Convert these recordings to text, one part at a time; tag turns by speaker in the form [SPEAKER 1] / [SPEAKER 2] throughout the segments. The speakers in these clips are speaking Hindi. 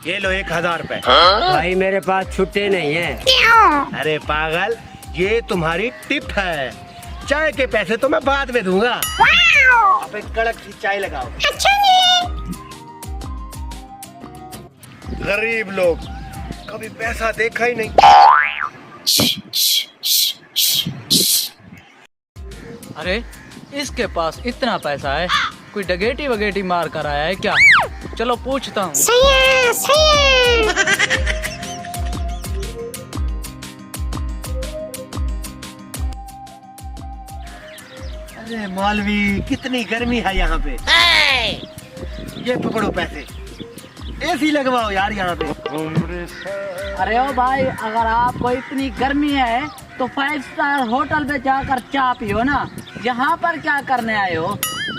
[SPEAKER 1] ये लो 1000 रुपए।
[SPEAKER 2] भाई मेरे पास छुट्टे नहीं है।
[SPEAKER 1] अरे पागल, ये तुम्हारी टिप है। चाय के पैसे तो मैं बाद में दूंगा। अब एक कड़क सी चाय लगाओ।
[SPEAKER 3] अच्छा जी।
[SPEAKER 1] गरीब लोग, कभी पैसा देखा ही नहीं।
[SPEAKER 4] अरे इसके पास इतना पैसा है, कोई डगेटी वगेटी मार कर आया है क्या? चलो पूछता हूँ।
[SPEAKER 3] सही है, सही है।
[SPEAKER 1] अरे मौलवी, कितनी गर्मी है यहाँ पे। ये पकड़ो पैसे, एसी लगवाओ यार यहाँ पे।
[SPEAKER 4] अरे ओ भाई, अगर आपको इतनी गर्मी है तो 5 स्टार होटल पे जाकर चाय पियो ना, यहाँ पर क्या करने आए हो?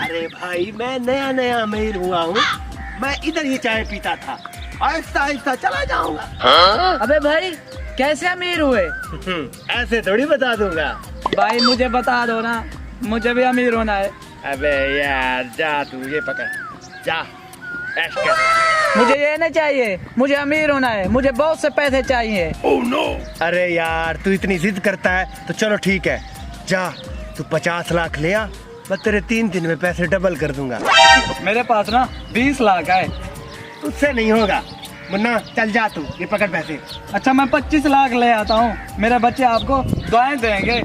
[SPEAKER 1] अरे भाई, मैं नया नया अमीर हुआ हूँ, मैं इधर ही चाय पीता था, आहिस्ता आहिस्ता चला जाऊंगा।
[SPEAKER 4] अबे भाई, कैसे अमीर हुए?
[SPEAKER 1] ऐसे थोड़ी बता दूंगा।
[SPEAKER 4] भाई मुझे बता दो ना, मुझे भी अमीर होना है।
[SPEAKER 1] अबे यार, जा तू ये पकड़, जा ऐश कर।
[SPEAKER 4] मुझे ये नहीं चाहिए, मुझे अमीर होना है, मुझे बहुत से पैसे चाहिए।
[SPEAKER 1] Oh no. अरे यार, तू इतनी जिद करता है तो चलो ठीक है, जा तू 50 लाख ले आ, मैं तेरे 3 दिन में पैसे डबल कर दूंगा।
[SPEAKER 4] मेरे पास ना 20 लाख है।
[SPEAKER 1] उससे नहीं होगा मुन्ना, चल जा तू, ये पकड़ पैसे।
[SPEAKER 4] अच्छा, मैं 25 लाख ले आता हूँ, मेरे बच्चे आपको दुआएं देंगे।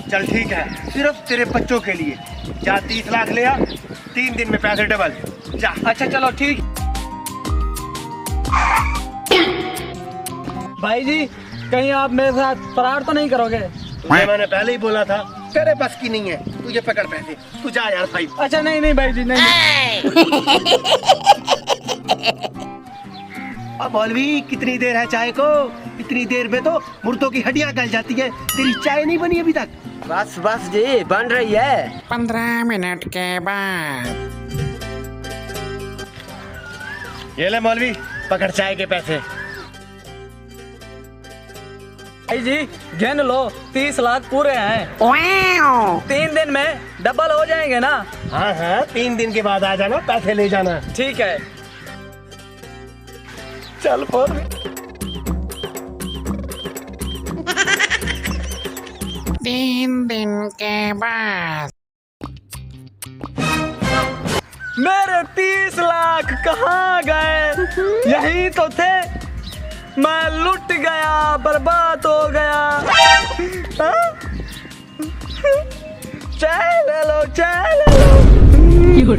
[SPEAKER 1] चल ठीक है, सिर्फ तेरे बच्चों के लिए। जा 30 लाख ले आ, 3 दिन में पैसे डबल। जा।
[SPEAKER 4] अच्छा चलो ठीक। भाई जी, कहीं आप मेरे साथ फरार तो नहीं करोगे?
[SPEAKER 1] तुझे मैंने पहले ही बोला था, तेरे बस की नहीं है। तुझे पकड़ पैसे, तू जा यार भाई।
[SPEAKER 4] अच्छा नहीं नहीं भाई जी, नहीं।
[SPEAKER 1] अब मौलवी, कितनी देर है चाय को? इतनी देर में तो मुर्दों की हड्डियां गल जाती है। तेरी चाय नहीं बनी अभी तक?
[SPEAKER 2] बस बस जी, बन रही है।
[SPEAKER 3] 15 मिनट के बाद।
[SPEAKER 1] ये ले मौलवी, पकड़ चाय के पैसे।
[SPEAKER 4] भाई जी, गिन लो, 30 लाख पूरे हैं। 3 दिन में डबल हो जाएंगे ना?
[SPEAKER 1] हाँ हाँ, 3 दिन के बाद आ जाना, पैसे ले जाना।
[SPEAKER 4] ठीक है।
[SPEAKER 1] चल फोन।
[SPEAKER 3] 3 दिन के बाद।
[SPEAKER 4] मेरे 30 लाख कहाँ गए? यही तो थे। मैं लुट गया, बर्बाद हो गया। हाँ? चाय ले लो, चाय ले लो।